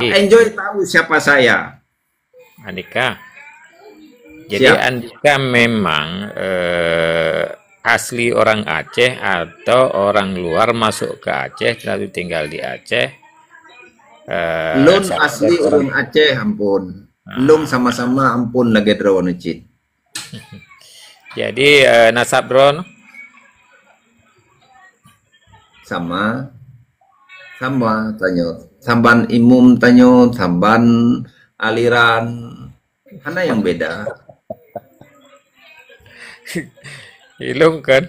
Enjoy tahu siapa saya. Andika. Jadi Siap. Andika memang asli orang Aceh atau orang luar masuk ke Aceh lalu tinggal di Aceh. Lun Sama asli dari orang. urun Aceh ampun. Lung Nah, sama-sama ampun lagi drawan cit. jadi nasab Bron. Sama sama tanyo. Samban imum tanyo, samban aliran. Mana yang beda? Ilung kan.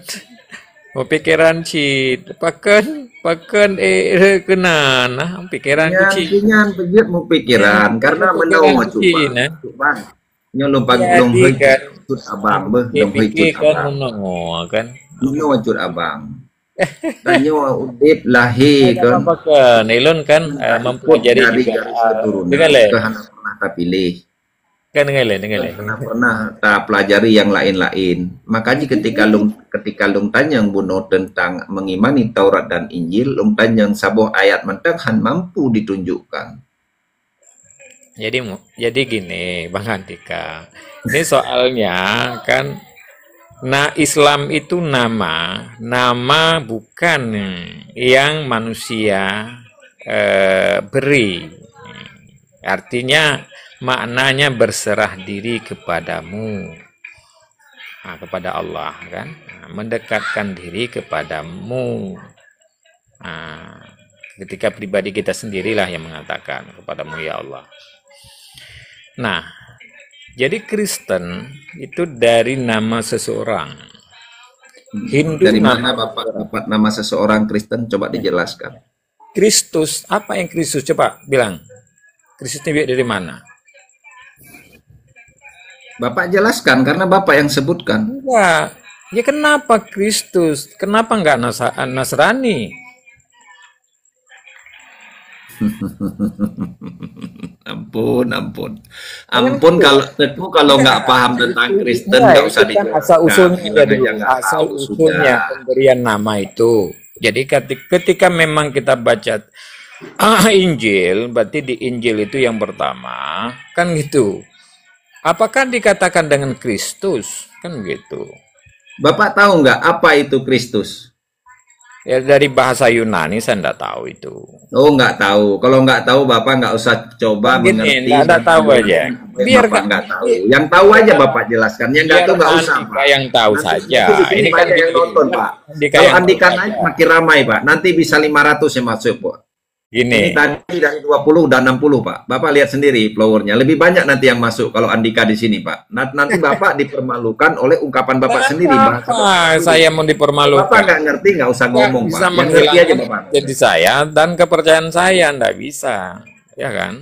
Mau pikiran cit. Paken paken kenan nah pikiran ku Kinyan, cit. kinyan pejit mau pikiran karena Pikiran menau ku coba. cit nah. Coba. Nyo lumpang long Jadi hei kan cut abang beh, long hei pikir-pikir cut kan abang. menengok kan. Nyo cut abang. Tanyo udip lahi Ada kan. apa kan? Elon kan Tak ikut mempelajari dari juga garis dengan keturunan le, kehana pernah tak pilih kan dengan le. karena pernah tak pelajari yang lain-lain. Makanya ketika lung tanyang buno tentang mengimani Taurat dan Injil, lung tanyang sabuh ayat mentang han mampu ditunjukkan. Jadi gini, Bang Andika. Ini soalnya kan, nah Islam itu nama bukan yang manusia beri. Artinya maknanya berserah diri kepadamu, kepada Allah kan. Nah, mendekatkan diri kepadamu. Nah, ketika pribadi kita sendirilah yang mengatakan kepadamu ya Allah. Nah, jadi Kristen itu dari nama seseorang. Hindu Dari nama mana Bapak dapat nama seseorang Kristen? Coba dijelaskan. Kristus. Apa yang Kristus? Coba bilang. Kristus ini dari mana? Bapak jelaskan karena Bapak yang sebutkan. Enggak. Ya kenapa Kristus? Kenapa enggak Nasrani? Ampun, ampun. Kan Ampun gitu. kalau Teguh kalau nggak paham tentang Kristen Iya, nggak itu usah kan asal dijelaskan. usulnya Bilang dulu. aja nggak Asal tahu usulnya sudah. pemberian nama itu. Jadi ketika memang kita baca Injil, berarti di Injil itu yang pertama, kan gitu. Apakah dikatakan dengan Kristus? Kan gitu. Bapak tahu nggak apa itu Kristus? Ya dari bahasa Yunani saya enggak tahu itu. Oh nggak tahu. Kalau nggak tahu Bapak nggak usah Kan coba gini, mengerti enggak dan tahu aja. menjelaskan apa yang Biar Bapak kan nggak tahu. Yang tahu aja Bapak jelaskan. Yang nggak biar tahu nggak usah Andika Pak. yang tahu Nanti saja. di sini Ini kan banyak yang gini, nonton biar Pak. Andika Kalau yang tahu Andika naik saja. makin ramai Pak. Nanti bisa 500 yang masuk Pak. Ini Gini, tadi dari 20 udah 60 Pak. Bapak lihat sendiri followernya. Lebih banyak nanti yang masuk kalau Andika di sini Pak. Nanti Bapak dipermalukan oleh ungkapan Bapak sendiri. Bahasa Bapak apa sendiri. saya mau Kalau Bapak dipermalukan? nggak ngerti nggak usah Nggak ngomong bisa Pak. Yang ngerti aja menghilangkan Bapak. jadi saya dan kepercayaan saya, nggak bisa. Ya kan?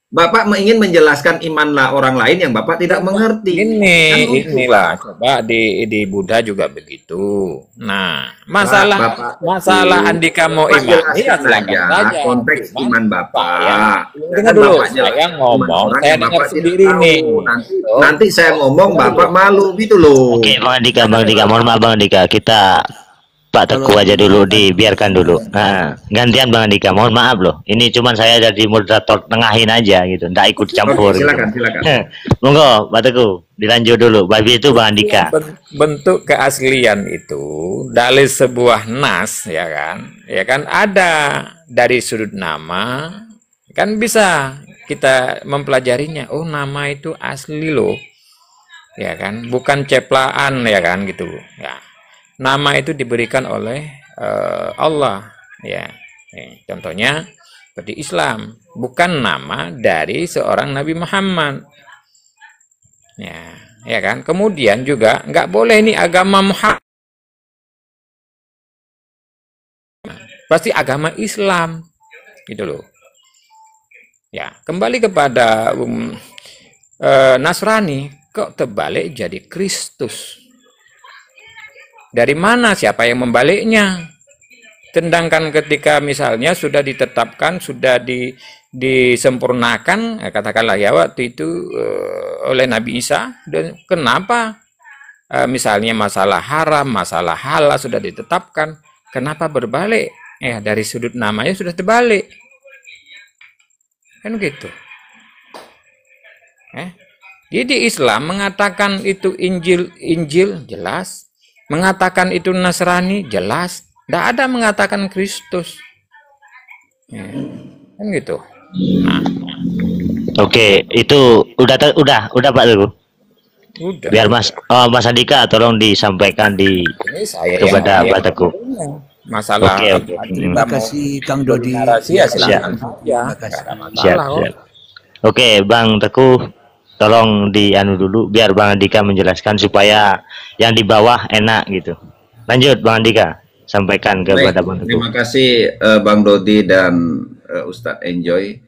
Bapak ingin menjelaskan imanlah orang lain yang Bapak tidak mengerti. Kan lucu Inilah Pak. coba di Buddha juga begitu. Nah, Pak, masalah Bapak masalah itu, Andika mau Bapak imani ya jelaskan silakan aja saja. konteks Cuman iman saya Bapak. dengar Jangan dulu, Bapak saya jelaskan iman ngomong, orang saya yang dengar Bapak tidak sendiri nih. tahu. Nanti Gitu. nanti saya ngomong Dengar dulu. Bapak malu gitu loh. Oke, Bang Andika, mohon maaf Bang Andika, Pak Kalau Teguh aja dulu, didengarkan dibiarkan dulu. ya. Nah, gantian Bang Andika, mohon maaf loh. Ini cuman saya jadi moderator tengahin aja gitu, nggak ikut Oke, campur gitu. silakan, silakan. Monggo, Pak Teguh, dilanjut dulu. Babi itu Bang Andika. Bentuk keaslian itu dari sebuah nas, ya kan ada dari sudut nama, kan bisa kita mempelajarinya. Oh, nama itu asli loh, ya kan, bukan ceplaan, ya kan gitu. Ya, nama itu diberikan oleh Allah, ya. Contohnya seperti Islam, bukan nama dari seorang Nabi Muhammad. Ya kan. Kemudian juga nggak boleh nih agama Muhammad, pasti agama Islam, gitu loh. Ya, kembali kepada Nasrani, kok terbalik jadi Kristus? Dari mana? Siapa yang membaliknya? Sedangkan ketika misalnya sudah ditetapkan, sudah disempurnakan, katakanlah ya waktu itu oleh Nabi Isa, dan kenapa misalnya masalah haram, masalah halal sudah ditetapkan, kenapa berbalik? Dari sudut namanya sudah terbalik. Kan gitu. Jadi Islam mengatakan itu Injil jelas, mengatakan itu Nasrani jelas, tidak ada mengatakan Kristus. Kan gitu. Nah, Oke, itu udah Pak Teguh. udah. Biar Mas Andika tolong disampaikan Ini saya kepada yang Pak Teguh. masalah Oke. Terima kasih Kang Dodi. narasi ya silakan. Terima kasih. Siap. Oke, Bang Teguh, tolong dulu biar Bang Andika menjelaskan supaya yang di bawah enak gitu. Lanjut Bang Andika, sampaikan kepada Bang Teguh. Terima kasih Bang Dodi dan Ustadz Enjoy.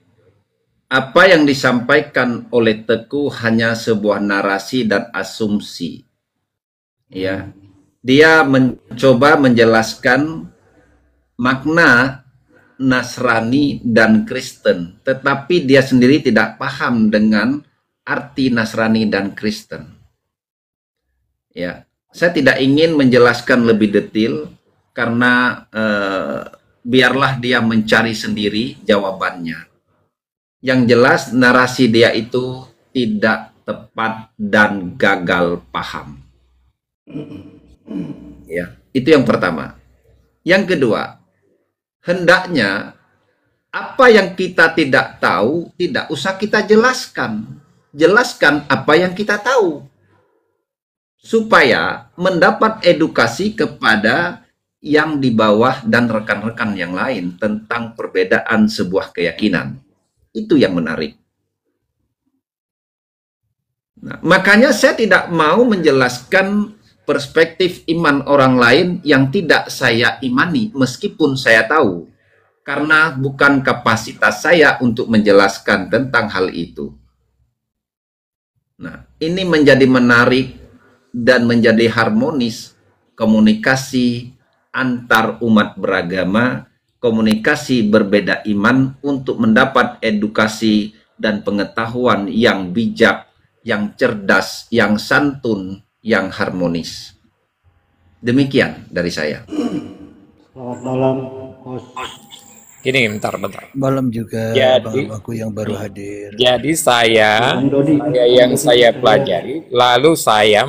Apa yang disampaikan oleh Teguh hanya sebuah narasi dan asumsi. Ya. Dia mencoba menjelaskan makna Nasrani dan Kristen, tetapi dia sendiri tidak paham dengan arti Nasrani dan Kristen. Ya, saya tidak ingin menjelaskan lebih detail karena biarlah dia mencari sendiri jawabannya. Yang jelas narasi dia itu tidak tepat dan gagal paham. Ya, itu yang pertama. Yang kedua, hendaknya apa yang kita tidak tahu tidak usah kita jelaskan. Jelaskan apa yang kita tahu. Supaya mendapat edukasi kepada yang di bawah dan rekan-rekan yang lain tentang perbedaan sebuah keyakinan. Itu yang menarik. Nah, makanya saya tidak mau menjelaskan perspektif iman orang lain yang tidak saya imani meskipun saya tahu. Karena bukan kapasitas saya untuk menjelaskan tentang hal itu. Nah, ini menjadi menarik dan menjadi harmonis komunikasi antar umat beragama, komunikasi berbeda iman untuk mendapat edukasi dan pengetahuan yang bijak, yang cerdas, yang santun, yang harmonis. Demikian dari saya. Selamat malam, host. Gini, bentar. Malam juga bang-bangku yang baru hadir. Jadi saya yang saya pelajari, lalu saya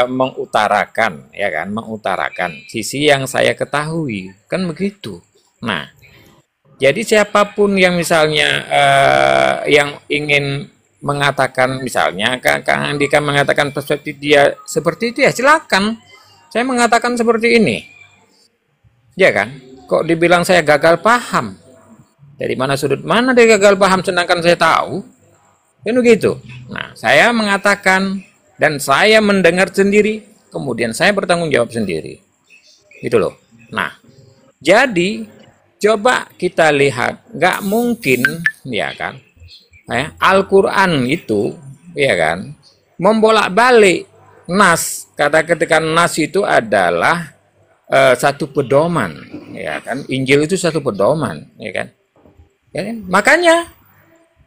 mengutarakan, ya kan, mengutarakan sisi yang saya ketahui, kan begitu. Nah, jadi siapapun yang misalnya yang ingin mengatakan, misalnya Kang Andika mengatakan perspektif dia seperti itu, ya silakan. Saya mengatakan seperti ini, ya kan? Kok dibilang saya gagal paham? Dari mana sudut mana dia gagal paham sedangkan saya tahu? Kan begitu. Nah, saya mengatakan dan saya mendengar sendiri, kemudian saya bertanggung jawab sendiri. Gitu loh. Nah, jadi coba kita lihat, nggak mungkin, ya kan? Al-Quran itu, ya kan, membolak-balik nas. Kata ketika nas itu adalah satu pedoman, ya kan? Injil itu satu pedoman, ya kan? Ya kan? Makanya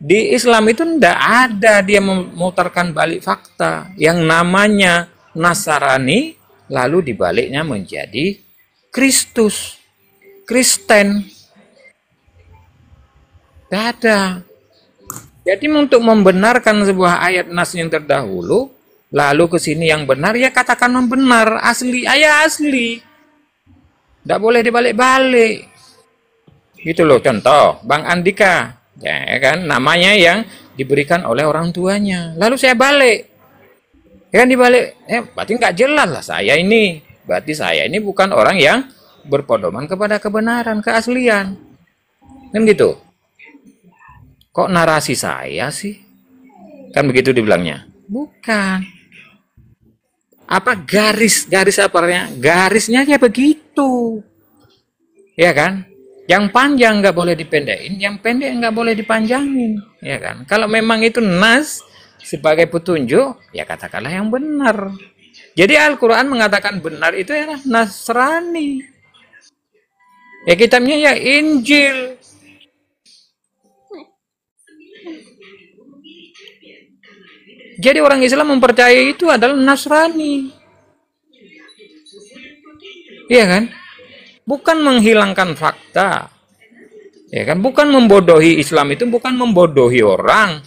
di Islam itu tidak ada dia memutarkan balik fakta yang namanya Nasrani lalu dibaliknya menjadi Kristus, Kristen. Tidak ada. Jadi untuk membenarkan sebuah ayat nas yang terdahulu, lalu ke sini yang benar, ya katakan benar, asli, ayat asli. Tidak boleh dibalik-balik. Gitu loh, contoh, Bang Andika, ya kan, namanya yang diberikan oleh orang tuanya. Lalu saya balik. Ya kan dibalik, berarti nggak jelas lah saya ini. Berarti saya ini bukan orang yang berpedoman kepada kebenaran, keaslian. Kan gitu. Kok narasi saya sih? Kan begitu dibilangnya. Bukan. Apa garis apanya? Garisnya ya begitu. Ya kan? Yang panjang nggak boleh dipendekin, yang pendek nggak boleh dipanjangin. Ya kan? Kalau memang itu nas sebagai petunjuk, ya katakanlah yang benar. Jadi Al-Quran mengatakan benar itu adalah Nasrani. Ya kitabnya ya Injil. Jadi orang Islam mempercayai itu adalah Nasrani. Iya kan? Bukan menghilangkan fakta. Ya kan, bukan membodohi. Islam itu bukan membodohi orang.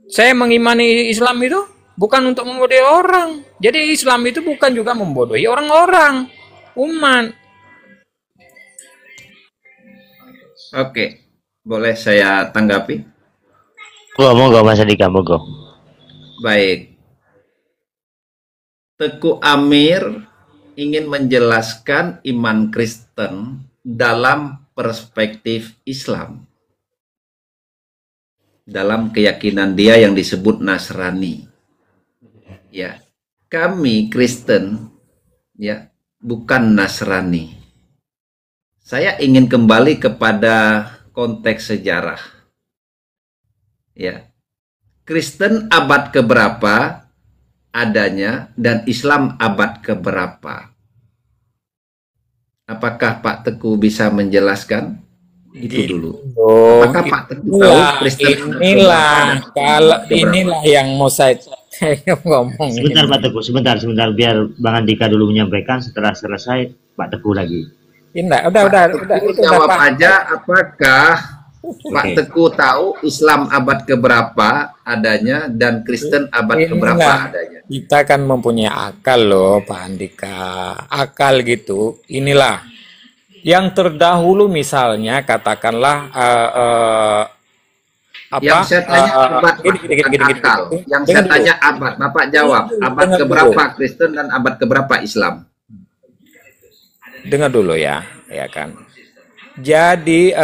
Saya mengimani Islam itu bukan untuk membodohi orang. Jadi Islam itu bukan juga membodohi orang-orang, umat. Oke, boleh saya tanggapi? Monggo Mas Andika, monggo. Baik. Teguh Amir ingin menjelaskan iman Kristen dalam perspektif Islam. Dalam keyakinan dia yang disebut Nasrani. Ya, kami Kristen ya, bukan Nasrani. Saya ingin kembali kepada konteks sejarah. Ya. Kristen abad keberapa adanya dan Islam abad keberapa? Apakah Pak Teguh bisa menjelaskan? Itu dulu. Apakah Pak Teguh tahu Kristen inilah yang mau saya ngomong. Sebentar Pak Teguh, sebentar biar Bang Andika dulu menyampaikan, setelah selesai Pak Teguh lagi. Udah, itu jawab udah, aja apakah Pak Teguh tahu Islam abad keberapa adanya dan Kristen abad keberapa adanya? Kita kan mempunyai akal loh Pak Andika. Akal gitu. Inilah yang terdahulu, misalnya katakanlah yang saya tanya abad, akal. Yang saya tanya abad, Bapak jawab abad keberapa Kristen dan abad keberapa Islam? Dengar dulu ya kan. Jadi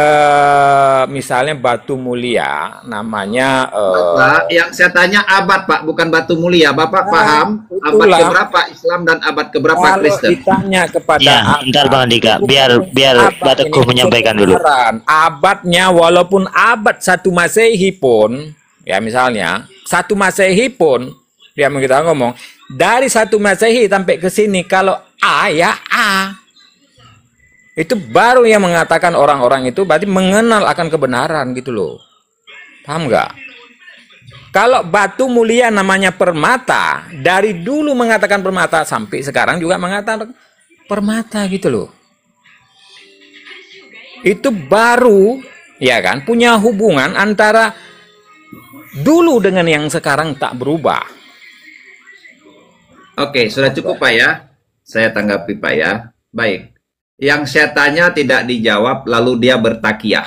misalnya Batu Mulia namanya Bapak, yang saya tanya abad Pak, bukan Batu Mulia. Bapak paham abad keberapa Islam dan abad keberapa Kristen? Ditanya kepada ya, bentar Bang Andika, biar Pak Teguh menyampaikan dulu. Abadnya, walaupun abad 1 Masehi pun, ya misalnya 1 Masehi pun, dia kita ngomong dari 1 Masehi sampai ke sini, kalau A ya A. Itu baru yang mengatakan orang-orang itu berarti mengenal akan kebenaran gitu loh. Paham nggak? Kalau Batu Mulia namanya permata, dari dulu mengatakan permata sampai sekarang juga mengatakan permata gitu loh. Itu baru ya kan punya hubungan antara dulu dengan yang sekarang tak berubah. Oke, sudah cukup Pak ya. Saya tanggapi Pak ya. Baik. Yang saya tanya tidak dijawab, lalu dia bertakiyah.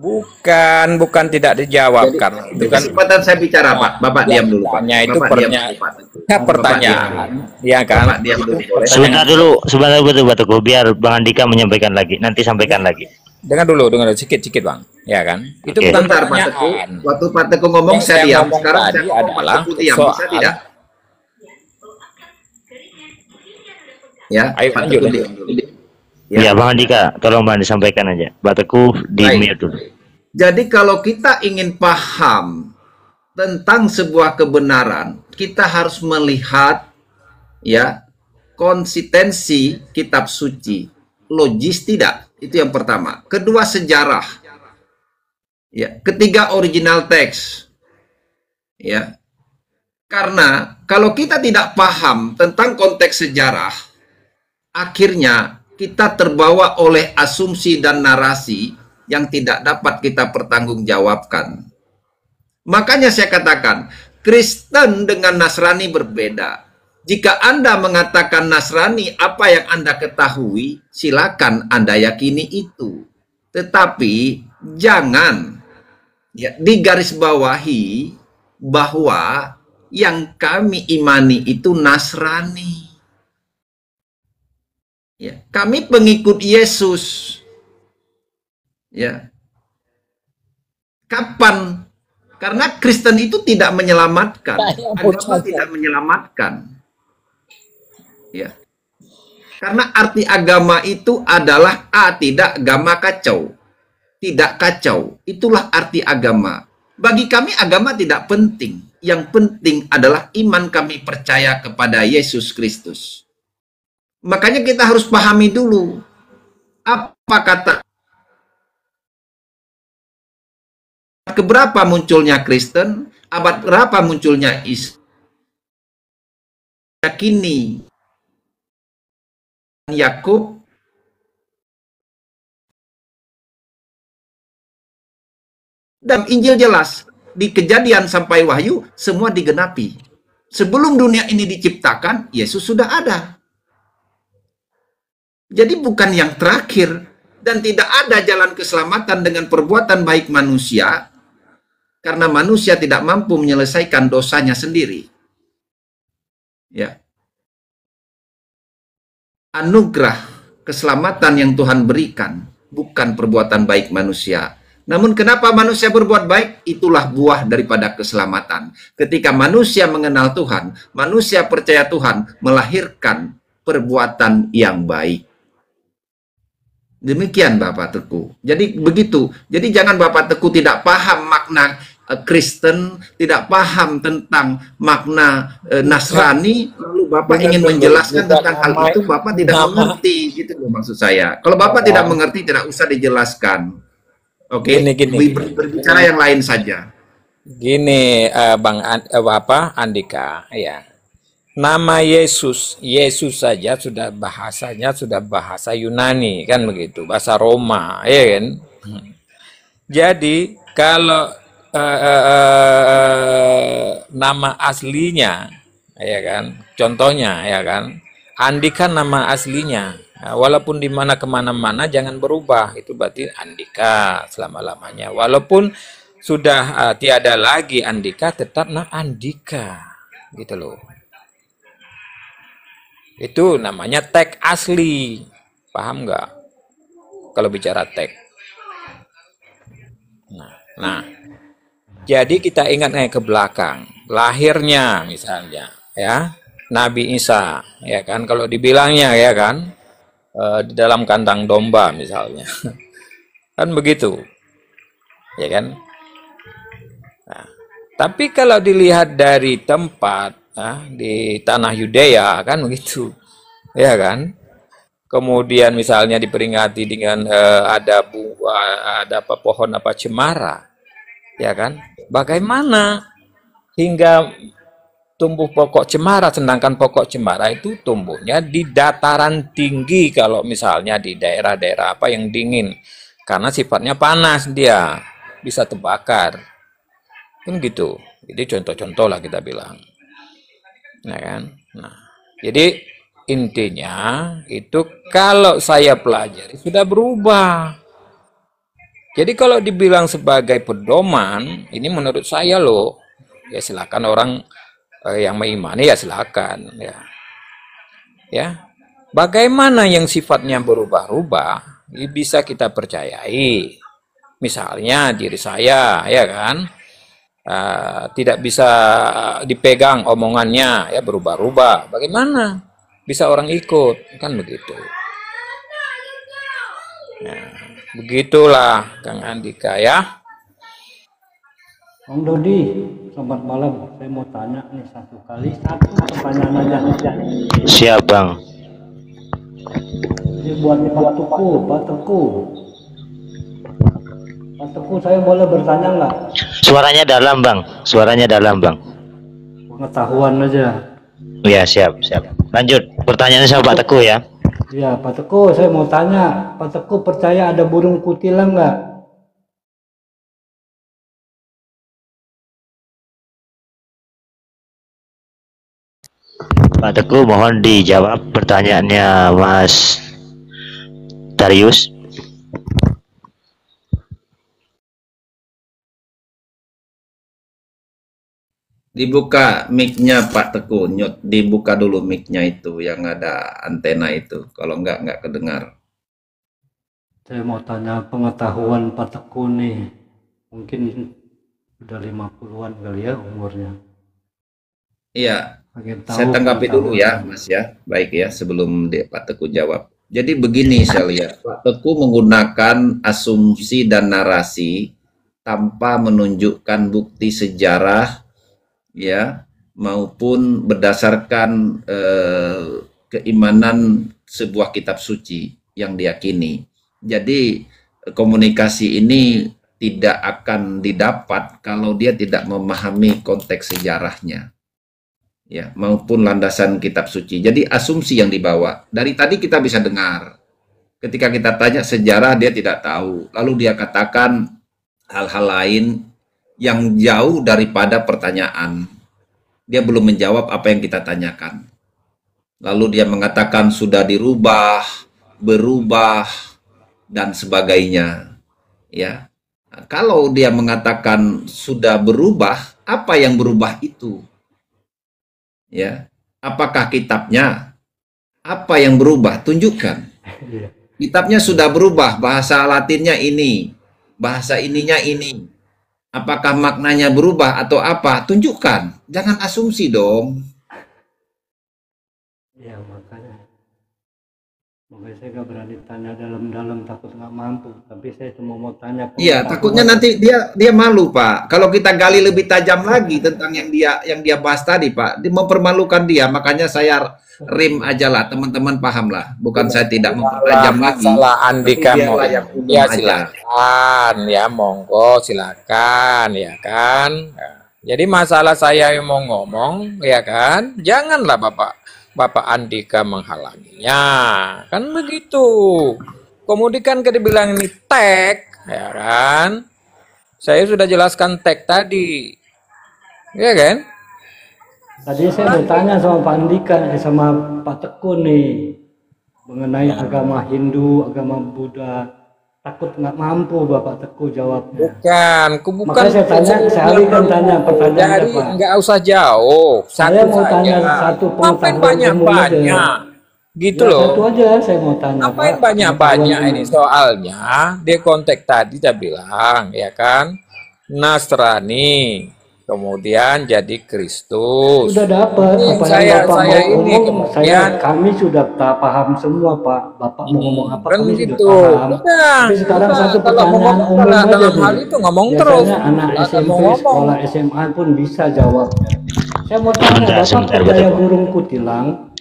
Bukan tidak dijawab. Jadi, karena itu kan kesempatan saya bicara Pak. Bapak diam dulu Pak. Itu pertanyaan. Ya kan? Bapak diam dulu. Sebentar betul Pak Teguh, biar Bang Andika menyampaikan lagi. Nanti sampaikan lagi. Dengar dulu sedikit Bang. Ya kan? Itu bukan pertanyaan. Waktu Pak Teguh ngomong saya diam. Sekarang saya ngomong adalah Pak Teguh diam. Bisa tidak? Ya, ayo Pak lanjut. Teguh diam dulu. Ya, Bang Andika, tolong Bang disampaikan aja. Pak Teguh di mute dulu. Jadi kalau kita ingin paham tentang sebuah kebenaran, kita harus melihat ya konsistensi kitab suci. Logis tidak? Itu yang pertama. Kedua, sejarah. Ya, ketiga, original teks. Ya. Karena kalau kita tidak paham tentang konteks sejarah, akhirnya kita terbawa oleh asumsi dan narasi yang tidak dapat kita pertanggungjawabkan. Makanya saya katakan, Kristen dengan Nasrani berbeda. Jika Anda mengatakan Nasrani, apa yang Anda ketahui, silakan Anda yakini itu. Tetapi jangan ya, digarisbawahi bahwa yang kami imani itu Nasrani. Ya, kami pengikut Yesus. Ya. Kapan? Karena Kristen itu tidak menyelamatkan. Agama tidak menyelamatkan. Ya. Karena arti agama itu adalah tidak agama kacau. Tidak kacau. Itulah arti agama. Bagi kami agama tidak penting. Yang penting adalah iman kami percaya kepada Yesus Kristus. Makanya kita harus pahami dulu apa kata keberapa munculnya Kristen, abad berapa munculnya Islam. Yakini Yakub Dan Injil jelas, di Kejadian sampai Wahyu semua digenapi. Sebelum dunia ini diciptakan, Yesus sudah ada. Jadi bukan yang terakhir, dan tidak ada jalan keselamatan dengan perbuatan baik manusia, karena manusia tidak mampu menyelesaikan dosanya sendiri. Ya. Anugerah keselamatan yang Tuhan berikan bukan perbuatan baik manusia. Namun kenapa manusia berbuat baik? Itulah buah daripada keselamatan. Ketika manusia mengenal Tuhan, manusia percaya Tuhan, melahirkan perbuatan yang baik. Demikian Bapak Teguh. Jadi begitu. Jadi jangan Bapak Teguh tidak paham makna Kristen, tidak paham tentang makna Nasrani, lalu Bapak ingin menjelaskan tentang hal itu, Bapak tidak mengerti, gitu loh maksud saya. Kalau Bapak tidak mengerti, tidak usah dijelaskan. Oke, berbicara yang lain saja. Gini, Bang Andika, ya. Nama Yesus, Yesus saja sudah bahasanya sudah bahasa Yunani, kan begitu, bahasa Roma, ya kan? Jadi kalau nama aslinya, ya kan, contohnya, ya kan, Andika nama aslinya, walaupun di mana kemana-mana jangan berubah, itu berarti Andika selama-lamanya. Walaupun sudah tiada lagi Andika, tetap Andika, gitu loh. Itu namanya tag asli, paham nggak? Kalau bicara tag. Nah. Jadi kita ingat ke belakang, lahirnya misalnya, ya, Nabi Isa, ya kan, kalau dibilangnya, ya kan, di dalam kandang domba misalnya, kan begitu, ya kan. Nah, tapi kalau dilihat dari tempat, di tanah Yudea, kan begitu, ya kan. Kemudian misalnya diperingati dengan ada pohon cemara. Ya kan? Bagaimana hingga tumbuh pokok cemara, sedangkan pokok cemara itu tumbuhnya di dataran tinggi kalau misalnya di daerah-daerah yang dingin, karena sifatnya panas, dia bisa terbakar. Kan gitu. Jadi contoh-contoh lah kita bilang. Nah kan? Nah, jadi intinya itu kalau saya pelajari sudah berubah. Jadi kalau dibilang sebagai pedoman, ini menurut saya loh, ya silakan orang yang mengimani ya silakan, ya. Ya, bagaimana yang sifatnya berubah-ubah bisa kita percayai. Misalnya diri saya, ya kan, tidak bisa dipegang omongannya, ya berubah-ubah. Bagaimana bisa orang ikut, kan begitu. Nah, begitulah Kang Andika, ya. Om Dodi, selamat malam. Saya mau tanya nih satu pertanyaan aja. Siap Bang. Ini buat Pak Teguh. Pak Teguh, saya boleh bertanya nggak? Suaranya dalam Bang, suaranya dalam Bang. Pengetahuan aja. Ya siap. Lanjut, pertanyaannya sama Pak Teguh ya. Ya, Pak Teguh, saya mau tanya, Pak Teguh percaya ada burung kutilang nggak? Pak Teguh, mohon dijawab pertanyaannya Mas Darius. Dibuka mic-nya Pak Teguh, dibuka dulu mic-nya itu yang ada antena itu. Kalau nggak kedengar. Saya mau tanya pengetahuan Pak Teguh nih. Mungkin udah 50-an kali ya umurnya. Iya, saya tanggapi dulu ya Mas ya. Baik ya, sebelum Pak Teguh jawab. Jadi begini saya lihat, Pak Teguh menggunakan asumsi dan narasi tanpa menunjukkan bukti sejarah, ya, maupun berdasarkan keimanan sebuah kitab suci yang diyakini. Jadi komunikasi ini tidak akan didapat kalau dia tidak memahami konteks sejarahnya, ya, maupun landasan kitab suci. Jadi asumsi yang dibawa dari tadi kita bisa dengar. Ketika kita tanya sejarah dia tidak tahu, lalu dia katakan hal-hal lain yang jauh daripada pertanyaan. Dia belum menjawab apa yang kita tanyakan. Lalu dia mengatakan sudah dirubah, berubah, dan sebagainya. Ya, kalau dia mengatakan sudah berubah, apa yang berubah itu? Ya, apakah kitabnya? Apa yang berubah? Tunjukkan. Kitabnya sudah berubah, bahasa Latinnya ini, bahasa ininya ini. Apakah maknanya berubah atau apa? Tunjukkan. Jangan asumsi dong. Ya makanya saya nggak berani tanya dalam-dalam, takut nggak mampu. Tapi saya cuma mau tanya. Iya, takutnya nanti dia malu, Pak. Kalau kita gali lebih tajam lagi tentang yang dia bahas tadi, Pak, dia mempermalukan dia. Makanya saya rim aja lah, teman-teman paham lah. Bukan saya tidak mempertajam lagi. Masalah Andika mau ya silakan, ya monggo silakan, ya kan. Jadi masalah saya yang mau ngomong, ya kan, janganlah Bapak Andika menghalanginya, kan begitu. Kemudian kan dibilang ini tag, ya kan. Saya sudah jelaskan tag tadi, ya kan. Tadi saya mau tanya sama Pak Andika, sama Pak Tekun nih, mengenai agama Hindu, agama Buddha. Takut nggak mampu Bapak Teguh jawabnya. Bukan. Makanya saya tanya, saya alihkan tanya pertanyaannya Pak. Nggak usah jauh. Saya mau tanya satu pengetahuan banyak-banyak. Gitu ya, loh. Satu aja saya mau tanya. Ngapain banyak-banyak ini soalnya? Dia kontak tadi saya bilang, ya kan? Nasrani. Kemudian jadi Kristus. Sudah dapat apa yang Bapak mau ngomong, kami sudah paham semua Pak. Bapak mau ngomong apa kan kami gitu. sudah paham. Tapi sekarang satu pertanyaan umum aja dalam hal itu ngomong terus. Anak SMP, sekolah SMA pun bisa jawab. Saya mau tanya, Bapak percaya burung kutilang?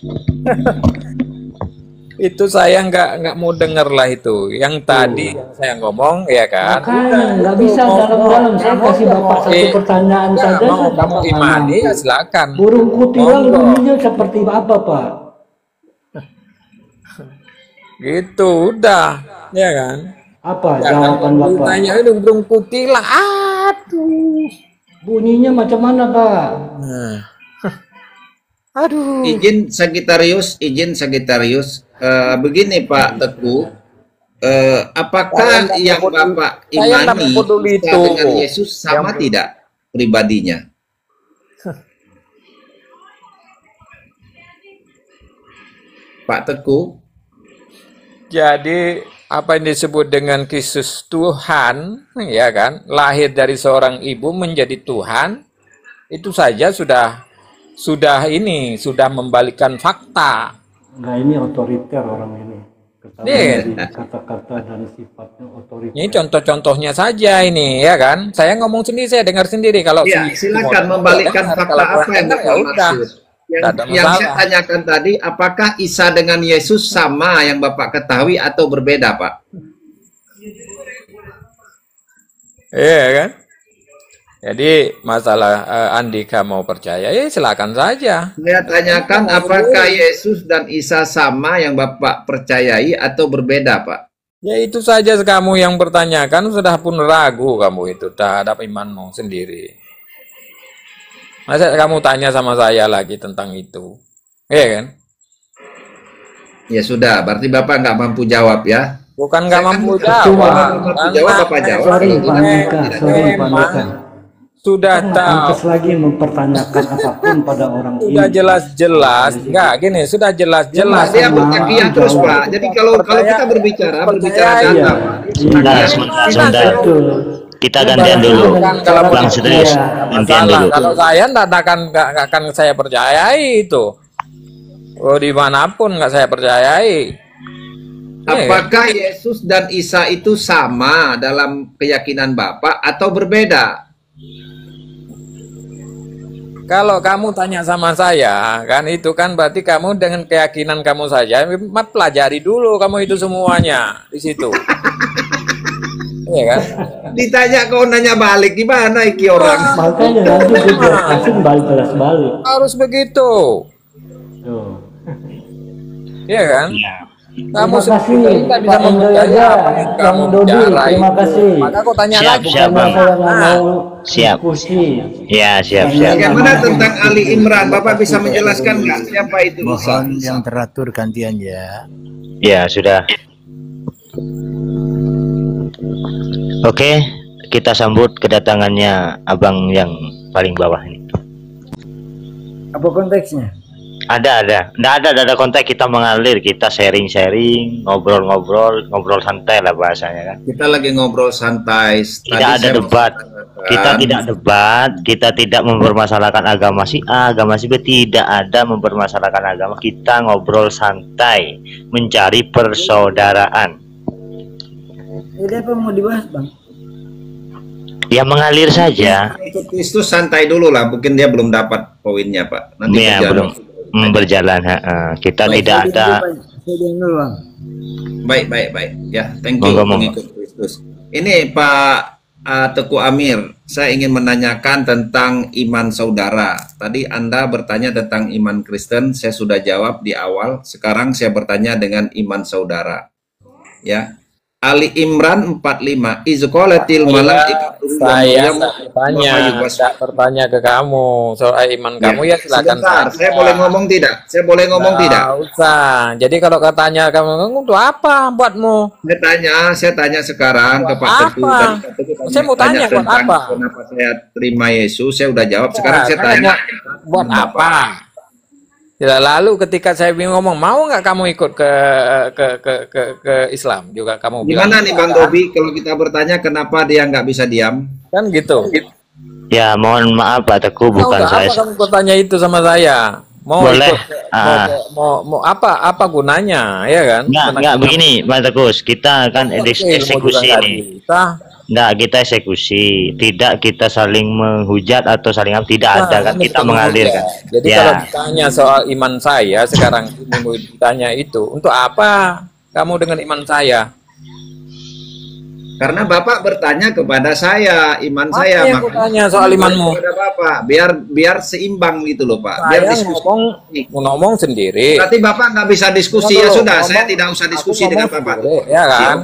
Itu saya nggak mau denger lah itu. Yang tadi saya ngomong, ya kan? Makanya nggak bisa dalam-dalam. Saya kasih Bapak satu pertanyaan saja. Kamu imani, ya silakan. Burung kutilang bunyinya seperti apa, Pak? Gitu, udah, ya kan? Apa jawaban Bapak? Tanya itu burung kutilang, aduh. Bunyinya macam mana, Pak? Aduh. Izin Sagitarius. Begini Pak Teguh, apakah yang Bapak imani dengan Yesus sama tidak pribadinya? Pak Teguh. Jadi apa yang disebut dengan Kristus Tuhan, ya kan, lahir dari seorang ibu menjadi Tuhan, itu saja sudah membalikkan fakta. Nah ini otoriter orang ini. Kata-kata dan sifatnya otoriter. Ini contoh-contohnya saja ini, ya kan. Saya ngomong sendiri, saya dengar sendiri. Kalau ya, silakan membalikkan fakta apa yang Bapak maksud. Yang saya tanyakan tadi, apakah Isa dengan Yesus sama yang Bapak ketahui atau berbeda, Pak? Iya kan. Jadi masalah Andika mau percaya, ya silakan saja. Saya tanyakan apakah Yesus dan Isa sama yang Bapak percayai atau berbeda, Pak? Ya itu saja kamu yang bertanyakan, sudah pun ragu kamu itu terhadap imanmu sendiri. Masa kamu tanya sama saya lagi tentang itu, iya kan? Ya sudah, berarti Bapak nggak mampu jawab ya? Bukan nggak mampu jawab. Bapak jawab. Sorry Pak Andika. Sudah pantas lagi mempertanyakan apapun pada orang sudah ini. Jelas-jelas enggak gini, sudah jelas-jelas dia bertakian terus Pak. Jadi kalau kita berbicara data, sebentar. Kita gantian dulu. Bang serius, gantian dulu. Kalau saya nggak akan saya percayai itu. Oh dimanapun nggak saya percayai. Apakah Yesus dan Isa itu sama dalam keyakinan Bapak atau berbeda? Kalau kamu tanya sama saya, kan itu kan berarti kamu dengan keyakinan kamu saja, pelajari dulu kamu itu semuanya di situ. Iya kan? Ditanya kau nanya balik gimana iki orang? Makanya nanti langsung balik. Harus begitu. Iya kan? Kamu Terima kasih, sendiri nggak bisa Pak Endo mempercayai aja, apa yang Bang kamu Dodi, bicara terima itu. kasih. Maka kau tanya Siap, lagi. siap, Karena Bang. saya nggak mau Siap. diskusi. Ya, siap, Karena siap. Bagaimana memang tentang Ali Imran? terima Bapak kasih, bisa Pak menjelaskan Dodi. nggak siapa itu Isa? Mohon yang teratur gantian ya. Ya, sudah. Oke, kita sambut kedatangannya abang yang paling bawah ini. Apa konteksnya? Ada. Nggak ada kontak, kita mengalir, kita sharing, ngobrol santai lah bahasanya kan. Kita lagi ngobrol santai. Tidak ada debat. Kita tidak debat, kita tidak mempermasalahkan agama si A, agama si B, tidak ada mempermasalahkan agama. Kita ngobrol santai, mencari persaudaraan. Ini apa mau dibahas, Bang? Ya mengalir saja. Kristus santai dulu lah, mungkin dia belum dapat poinnya Pak. Nanti Ya belum berjalan. Kita Baik. tidak ada. Saya diam dulu, Bang. Baik. Ya, thank you Monggo. pengikut Kristus. Ini Pak Teguh Amir, saya ingin menanyakan tentang iman saudara. Tadi Anda bertanya tentang iman Kristen, saya sudah jawab di awal. Sekarang saya bertanya dengan iman saudara. Ya. Ali Imran 45 izqalatil malaikatu Saya tidak bertanya ke kamu soal iman kamu, ya silakan. Sebentar, saya boleh ngomong tidak? Saya boleh ngomong tidak? Usah. Jadi kalau katanya kamu untuk apa buatmu? Saya tanya sekarang ke Pak Teguh. Saya mau tanya buat apa? Kenapa saya terima Yesus? Saya udah jawab. Sekarang saya tanya buat apa? Ya, lalu ketika saya ngomong, mau nggak kamu ikut ke Islam juga, kamu gimana nih Bang Dobi kalau kita bertanya kenapa dia nggak bisa diam? Kan gitu. Ya mohon maaf Pak Teguh, bukan saya. Apa kamu bertanya itu sama saya? Mau boleh. Ikut, mau apa gunanya, ya kan? Nggak begini Pak Teguh, kita kan eksekusi ini. Nggak, kita eksekusi, tidak kita saling menghujat atau saling apa, tidak ada kan, kita mengalir kan. Jadi kalau ditanya soal iman saya sekarang ini ditanya itu, untuk apa kamu dengan iman saya? Karena Bapak bertanya kepada saya iman Apa saya, yang tanya soal imanmu? Kepada Bapak, biar seimbang gitu loh Pak. Biar Biar diskusi. ngomong sendiri. Berarti Bapak nggak bisa diskusi, ya sudah, saya tidak usah diskusi dengan Bapak. Ya kan?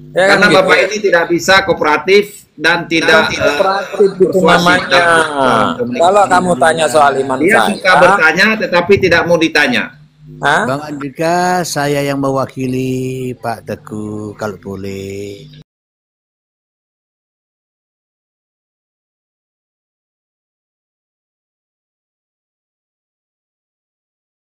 Ya, karena kan, Bapak ini tidak bisa kooperatif dan tidak kooperatif itu namanya. Kalau kamu tanya soal iman dia suka bertanya tetapi tidak mau ditanya. Bang Andika, saya yang mewakili Pak Teguh kalau boleh.